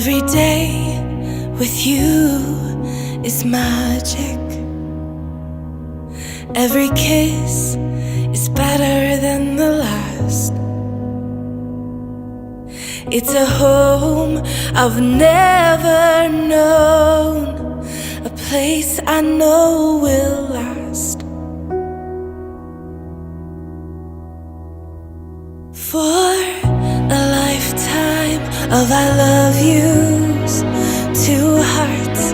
Every day with you is magic. Every kiss is better than the last. It's a home I've never known, a place I know will last. For a lifetime of I love yous, two hearts,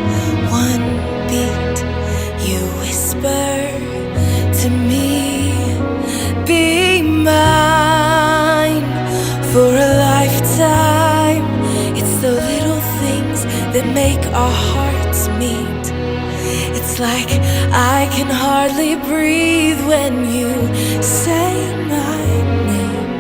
one beat. You whisper to me, be mine. For a lifetime, it's the little things that make our hearts meet. It's like I can hardly breathe when you say my name.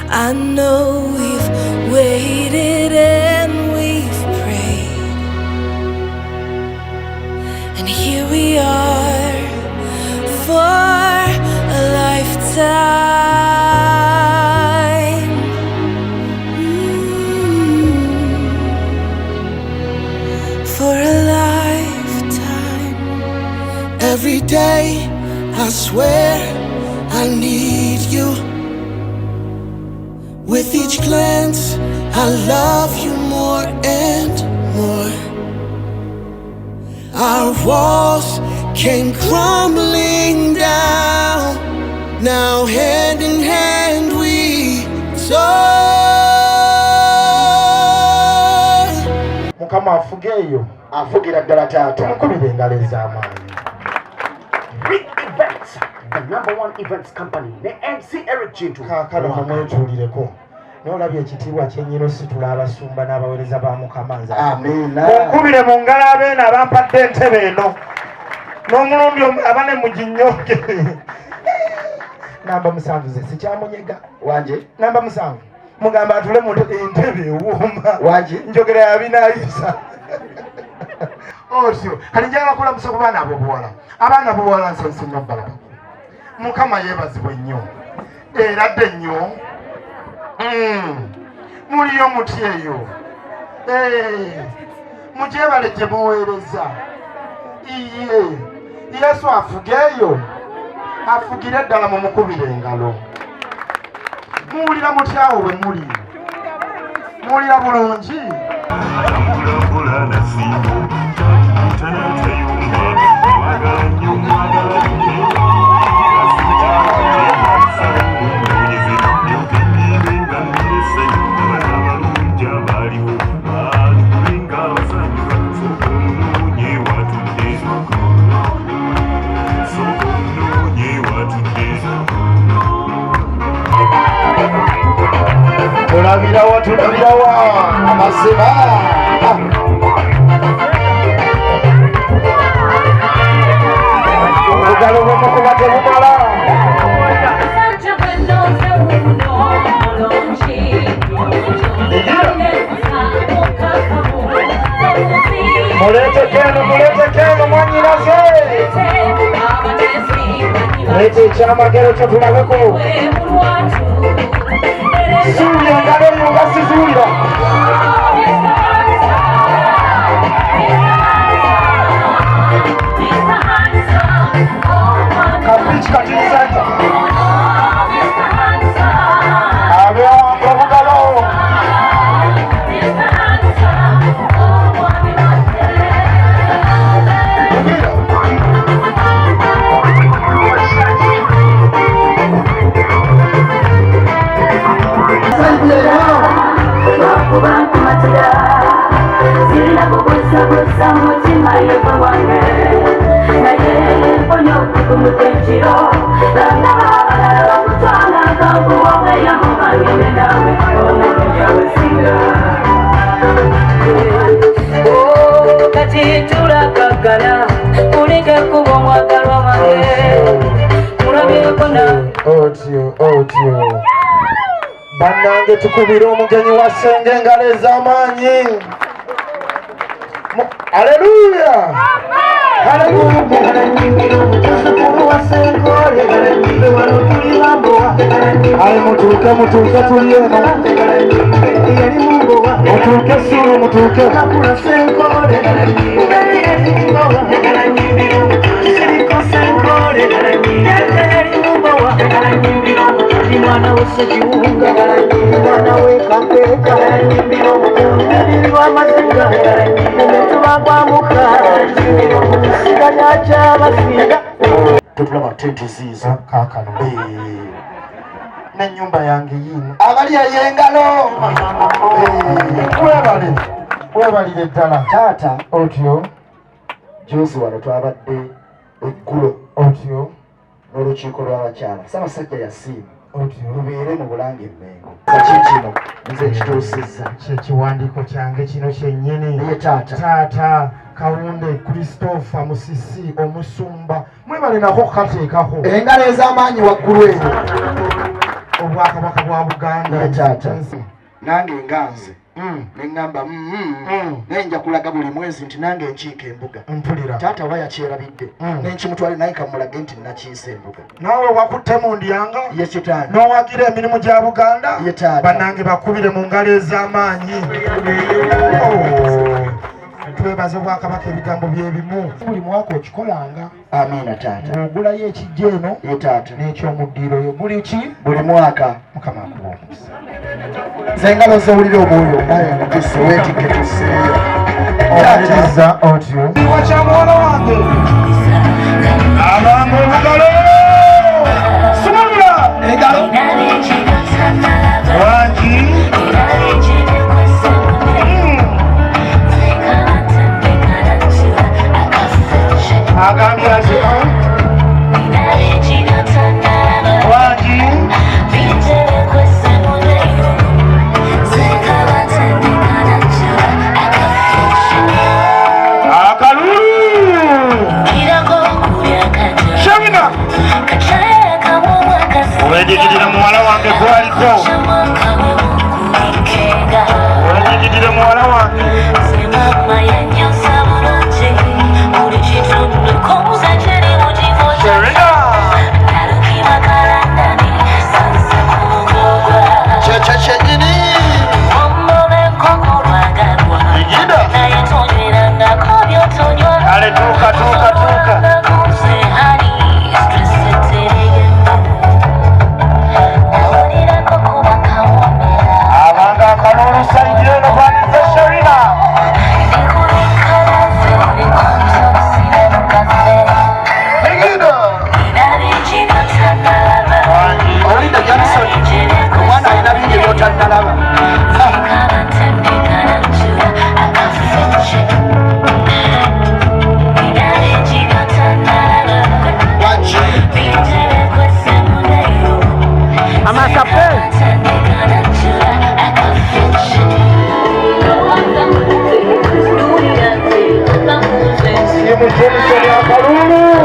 I know we've waited and we've prayed, and here we are for a lifetime. For a lifetime. Every day I swear I need you. With each glance, I love you more and more. Our walls came crumbling down. Now hand in hand we soar. Mukama afugeyo, afugira ddala taata. Mukubire engalo ez'amaanyi. Big Events, the #1 events company, the MC Eric Chintu. Kaakano mumwetuulireko. N'olabye ekitiibwa kyennyiro situla abasumba n'abaweereza ba Mukama nze. Amiina. Munkubire mu ngalo abeena abampadde entebe eno. N'omulundi abane muginnyoke. Namba 7 ze sikyamunyega. Wanje? Namba 7. Mugamba atule mu entebe ewuuma. Wanje? Njogera yabinaayisa. Otyo, kali njagala kulamusa ku baana ab'obuwala. Abaana ab'obuwala nsonyiwa bbala. Mukama yeebazibwe nnyo. Eradde nnyo. Muliyo muti eyo. Mugyebale gye muweereza. Iye. Yesu afugeeyo. Afugire ddala mu mukubire engalo. Muwulira mutya awo bwe muli? Muwulira bulungi? Tulabirawa amasiba olugalo lw'omukuba tebumala. Muleetekeno mwanyinaze leeta ekyamagero kyo tulabeko. Suuli engalo eyo nga sizuulira. Kapichi kakinsanta abewanga obugalo. Otyo bannange tukubire omugenyi wa Ssenge engalo ez'amaanyi. Haleluya. Haleluya. Mutuuke tulye eno. mutuuke sulu mutuuke Kakula senkole mwana w'ekiwunga mwana w'ekampeka w'amaziga omutuba gwamuka siganya ky'abasinga Tutulaba tente ziizo kaakano n'ennyumba yange yiino abali ey'engalo webalire ddala taata otyo juzi wano twabadde eggulo otyo n'olukiiko lw'abakyala Ssaabasajja yasiima otyo lubeere mu Bulange Mmengo kino nze kituusizza kyekiwandiiko kyange kino kyennyini naye taata taata Kawunde Christopher Musisi omusumba mwebale nako kateekako engalo ez'amaanyi waggulu eyo obwakabaka bwa Buganda naye taata nange nganze neŋŋamba nenja kulaga buli mwezi nti nange nkiika embuga mpulira taata oba yakyerabidde nenkimutwale naye kamulage nti nakiisa embuga naawe wakutte mu ndyanga ye kitange n'owagira emirimu gya Buganda ye taata bannange bakubire mu ngalo ez'amaanyi twebaze Obwakabaka ebigambo byebimu buli mwaka okikolanga amiina taata ogulayo ekijja eno ye taata n'ekyomuddiiro yo buli ki buli mwaka Mukama akuba omukisa zengalo zowulire omwoyo naye mutuse weetikke tuseeyo owuliriza otyo kiwa kya muwala wange abanga obugalo sumulula engalo wangi agambye ati wangi Shamina wenjigirira muwala wange gwaliko wenjigirira muwala wange Shamina kyekyo kyennyini igida ale tuuka abanga akalulu saidi eno baniza Shamina Olinda Jackson omwana alina bingi byotannalaba Jameson akalulu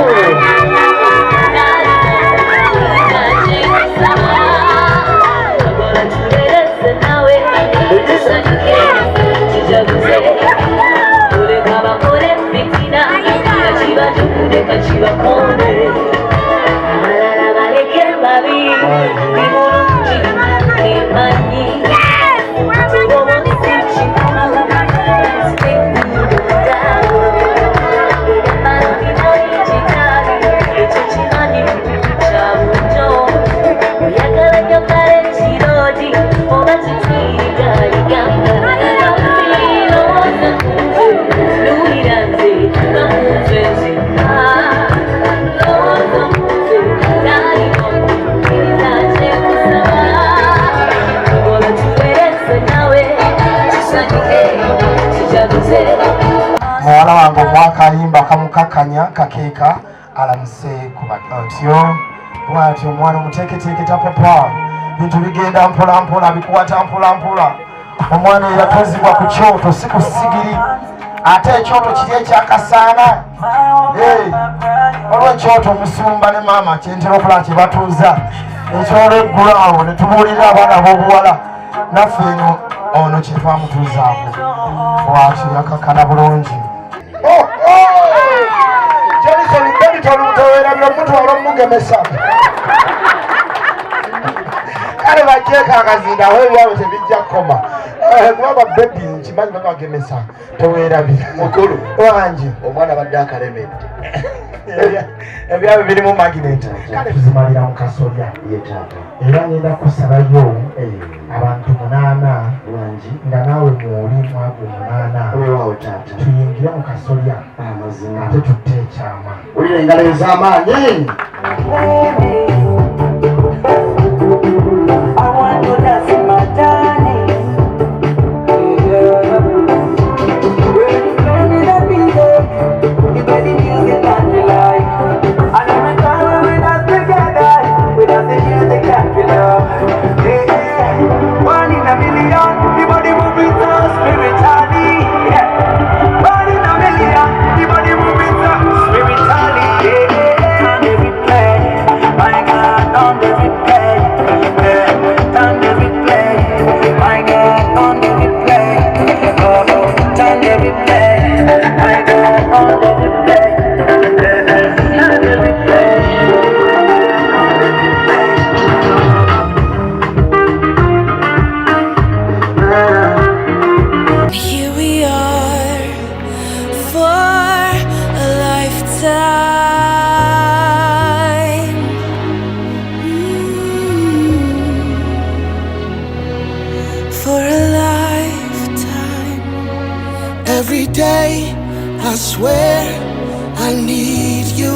muwala wange omwakayimba kamukakanya kakeeka alamuse kubatyo bwatyo omwana omuteeketeeketa papa bintu bigenda mpolampola bikuwata mpolampola omwana eyatozibwa ku kyoto si ku sigiri ate ekyoto kiri ekyakasaana olwekyoto omusumba ne maama kyentera okulaba kye batuuza ekyolweggula awo ne tubuulirira abaana b'obuwala naffe eno ono kye twamutuuzaako bwatyo yakakana bulungi Jameson Benton mutowerabira omutwala omugemesa kale bajeeko akazinda aho ebyabo tebijja kukoma Kuba baby nkimanyi babagemesa toweerabira mukulu wangi omwana badde akalemedde ebyabwe birimu magnet kale tuzimalira mu kasolya era ngenda kusalayo abantu 8 nga naawe mwoli mwago 8 tuyingire mu kasolya ate tutte ekyama olina engalo ez'amaanyi. Every day, I swear I need you.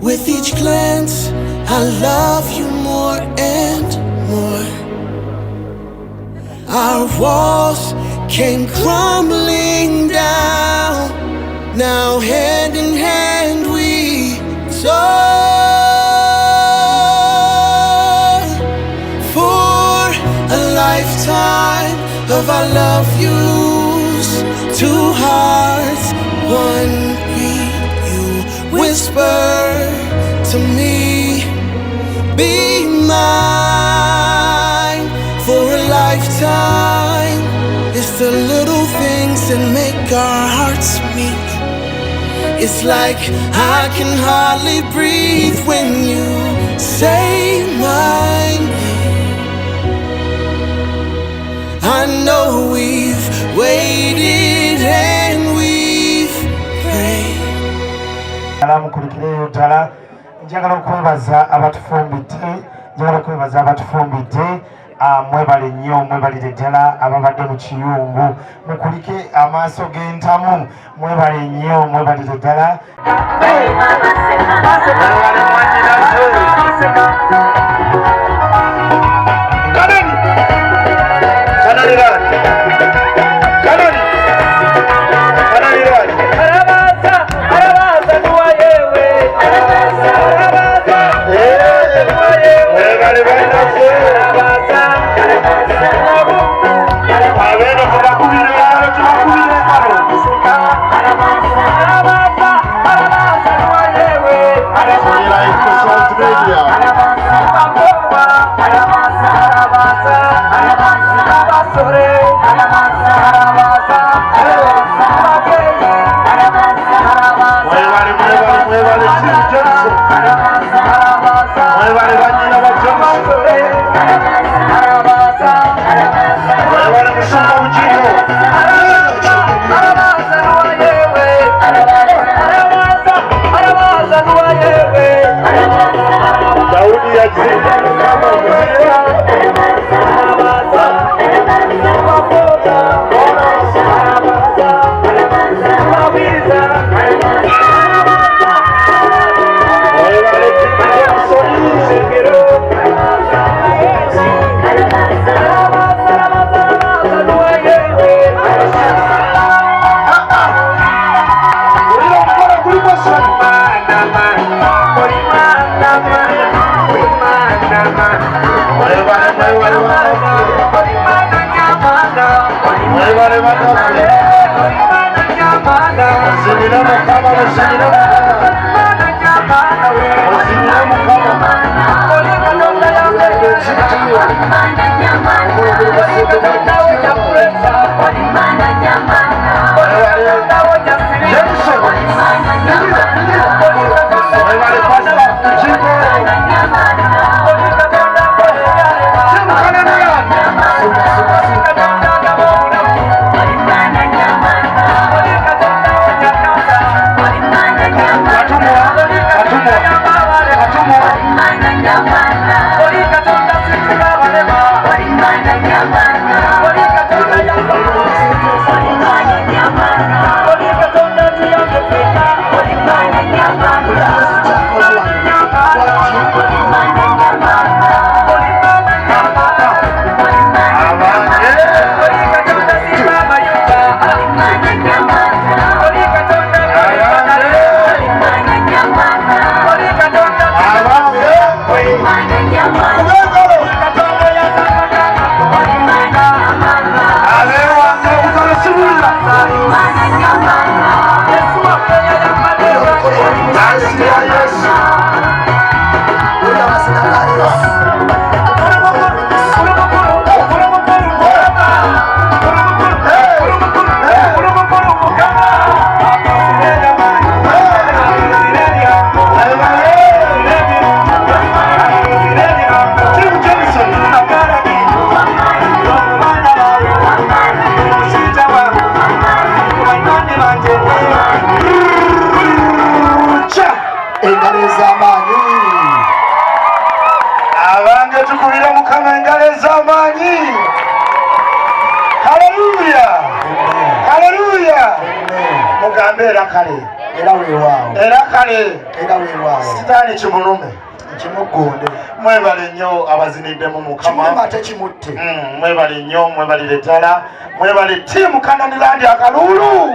With each glance, I love you more and more. Our walls came crumbling down. Now hand in hand we soar. For a lifetime of our love yous, 2 hearts, 1 beat. You whisper to me, be mine for a lifetime. It's the little things that make our hearts meet. It's like I can hardly breathe when you say my name. I know we've waited and we've prayed. Alamukulikireyo ddala njagala okwebaza abatufumbidde mwebale nnyo mwebalire ddala ababadde mu kiyungu mukulike amaaso g'entamu mwebale nnyo mwebalire ddala Sitani chimulume chimugonde mwebale nnyo abazinidde mu Mukama kimate kimutte mwebale nnyo mwebale letala mwebale timu Kananiland akalulu.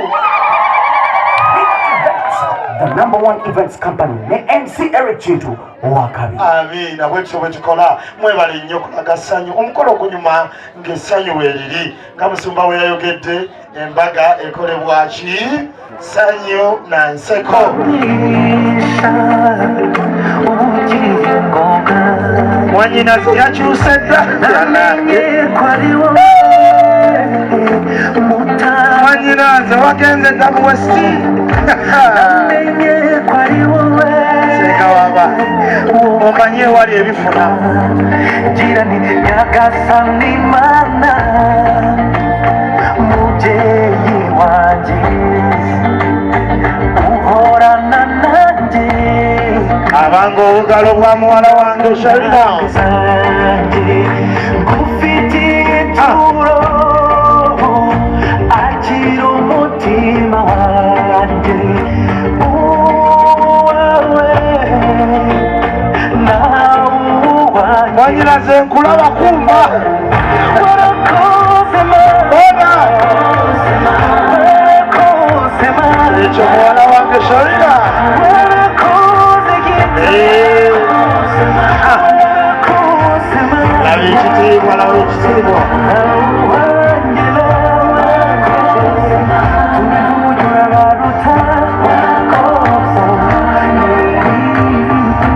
The #1 events company ne MC Eric Chitu wakabi. Amina bwetyo bwekikola mwebale nnyo kulaga ssanyu omukolo okunyuma ng'essanyu weeriri nga musumba we yayogedde embaga ekolebwa ki ssanyu na nseko. Mwanyinaze yakyuse dda mwanyinaze wagenze Double West seka waba omanye wali ebifuna jirani nyagasani mana mujeyi wanje uhorana nanje abanga obugalo bwa muwala wange Sharina nkufitiye turo akira umutima wanje mwanyinaze nkulaba kumva ekyo muwala wange Sharina laba ekitiibwa laba ekitiibwa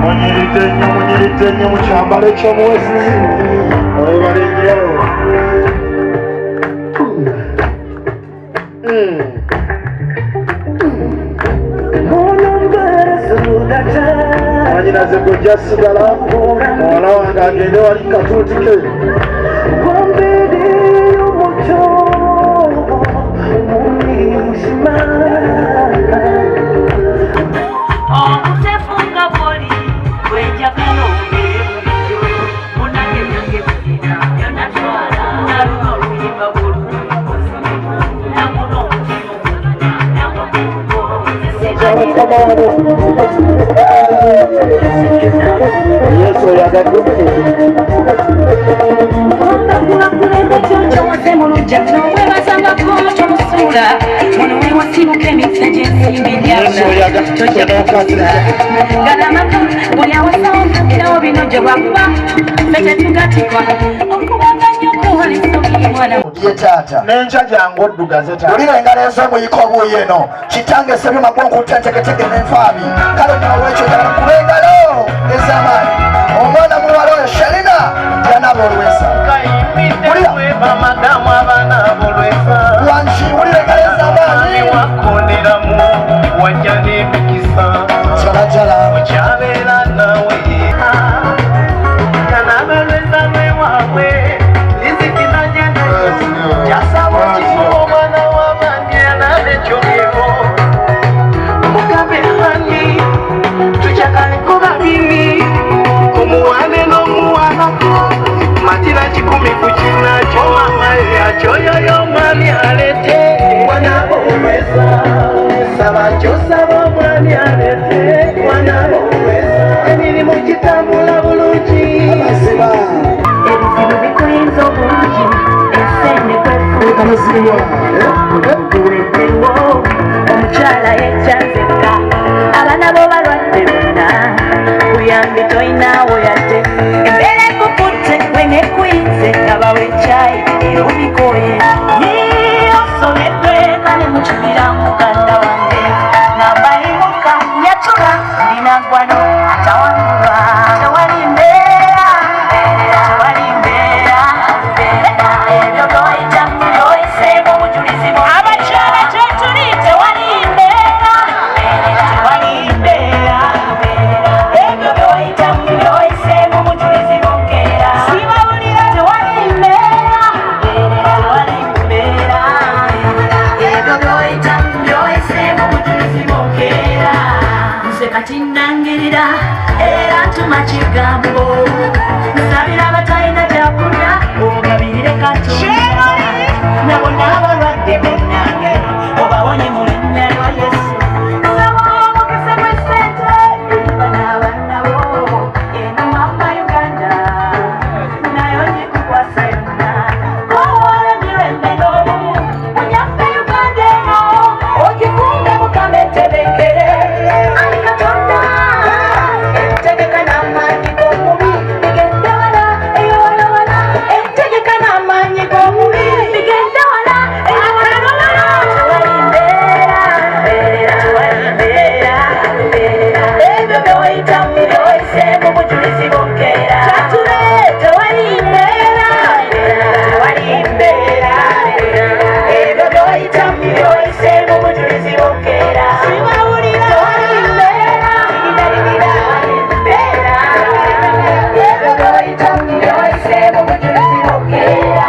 munyiridde nnyo mu kyambalo ekyomuwezi webale nnyo. Mwanyinaze gojja sigala muwala wange agende wali katuutike Yesu yagadde n'enkya jangu oddugaze ulira engalo ez'omuyika obuuyi eno kitange sebyo magwonku tenteketege n'enfaabi kale nolwekyo ddala kuba engalo ez'amaanyi omwana muwala oyo Sharina yanaba olwesa wanki ulira engalo ez'amaanyi jalajala Let's see what toyinawo yadde embeera ekukutte wenekuyinze nabawe ekyayi erubikoye osobeddwe kale mukibira muganda wange nambayimuka nyatula ndinagwano atawangulwa tewali mbeera tewali mbeera ebyo byoyita byoyiseemu obujulizi abakyala gyetuli tewali mbeera tewali mbeera ebyo byoyita byoyiseemu obujulizi bukeera sibawulira tewali mbeera tewali mbeera ebyo byoyita byoyiseemu obujulizi bukeera nze kati nangirira era ntuma kigambo nsabira abatalina byakulya ogabirire katonda nabo n'abalwadde bennange obawonye mu linnya lya yesu saba omukisa gw'essente bana bannabo eno mama uganda nayo gikukwasa yonna kowolemirwa emmeno munyaffe uganda eno ogikunde mukama ettebekere ali katonda entegeka n'amaanyi g'omubi bigenda wala eyowalawala entegeka n'amaanyi g'omubi bigenda wala eyowalawala tewali mbeera tewali mbeera ebyo byoyita byoyiseemu bujulizi bukeera tatule tewali mbeera tewali mbeera ebyo byoyita byoyiseemu bujulizi bukeera sibawulira tewali mbeera igalirira mbeera ebyo byoyita byoyiseemu bujulizi bukeera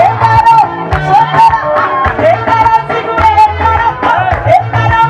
engalo sokera engalo zigula engalo engalo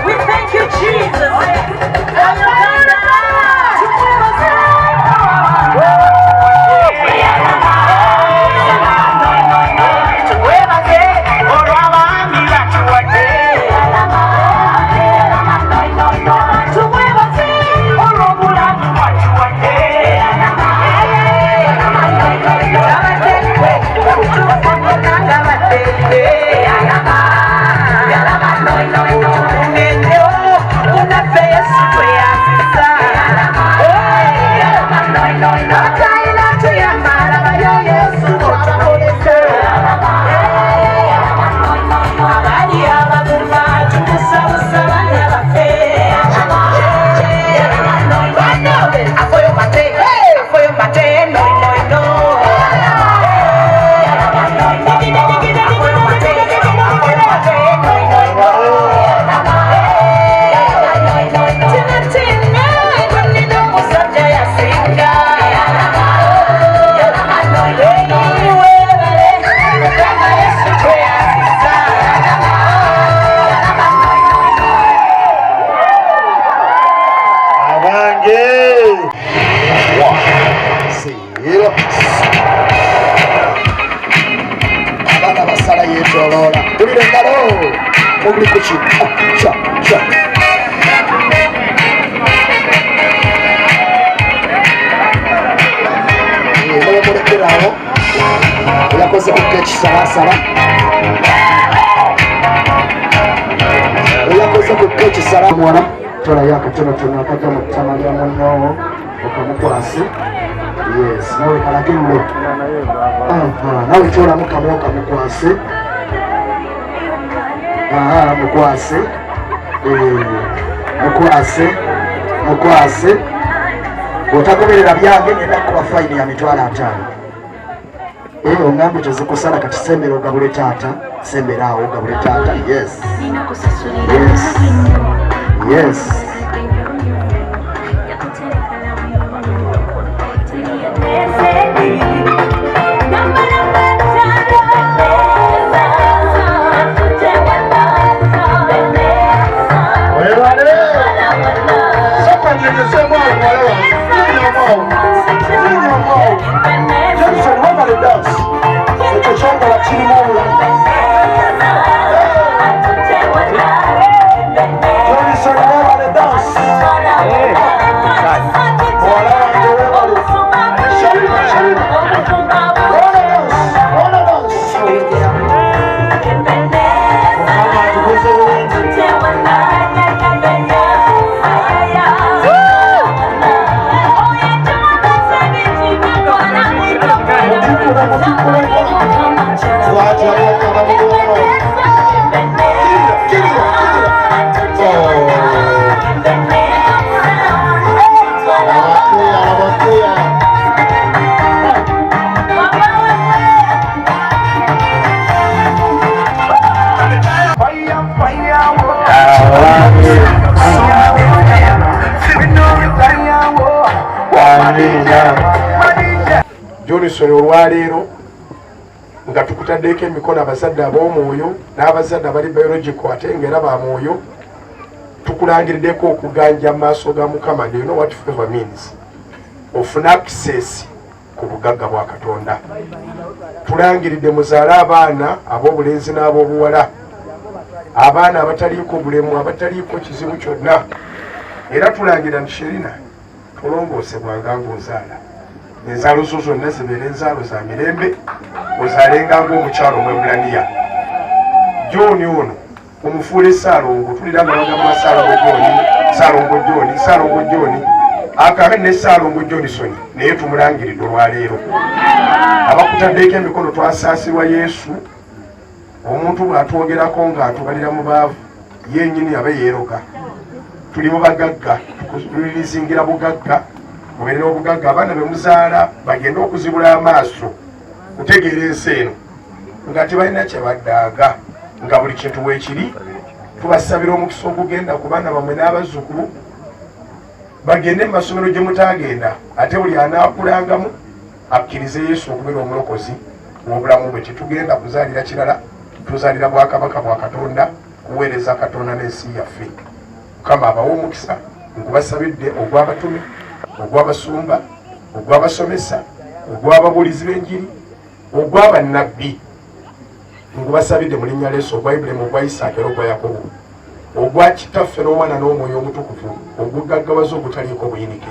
We thank you, Jesus. Mwana tola yako tono akaja mutamalia mwanao okamukwase yes nawe kalagendo nawe tola mukamoka mukwase mukwase otagoberera byange ngenda kuba fayini ya mitwalo 5 ongambe tezikusala kati sembera ogabule taata sembera awo ogabule taata yes Johnson olwaleero nga tukutaddeko emikono abazadde ab'omwoyo n'abazadde abali biological ate ng'era ba mwoyo tukulangiriddeko okuganja mu maaso ga Mukama. Do you know what favor means? Ofuna access ku bugagga bwa Katonda. Tulangiridde muzaale abaana ab'obulenzi n'ab'obuwala, abaana abataliiko bulemu, abataliiko kizibu kyonna, era tulangirira nti Sherina tulongoosebwanga ng'ozaala enzaalo zo zonna zibeera enzaalo za mirembe, ozaalenga ng'omukyalo Omwebbulaniya. John ono omufuule Ssaalongo, tulira nga bagamba Ssaalongo John akabe ne Ssaalongo Johnson naye tumulangiridde olwaleero. Abakutaddeeko emikono twasaasirwa Yesu. Omuntu bw'atwogerako ng'atubalira mu baavu yennyini aba yeeroga. Tuli mu bagagga, tulizingira bugagga, mubeerera obugagga. Abaana be muzaala bagenda okuzibula amaaso kutegeera ensi eno nga tebalina kye baddaaga, nga buli kintu weekiri. Tubasabira omukisa ogugenda ku baana bammwe n'abazzukulu bagende mu masomero gye mutaagenda, ate buli anaakulangamu akkirize Yesu okubeera omulokozi w'obulamu bwe. Tetugenda kuzaalira kirala, tuzalira bwakabaka bwa Katonda kuweereza Katonda n'ensi yaffe. Mukama abawe omukisa, nkubasabidde ogw'abatume, ogw'abasumba, ogw'abasomesa, ogw'ababuulizi b'enjiri, ogw'abannabbi. Nkubasabidde mu linnya lyesu, ogwa Ibulayimu, ogwa Isaaka era ogwa Yakobo, ogwa Kitaffe n'Omwana n'Omwoyo Omutukuvu, ogugaggawaza ogutaliiko buyinike.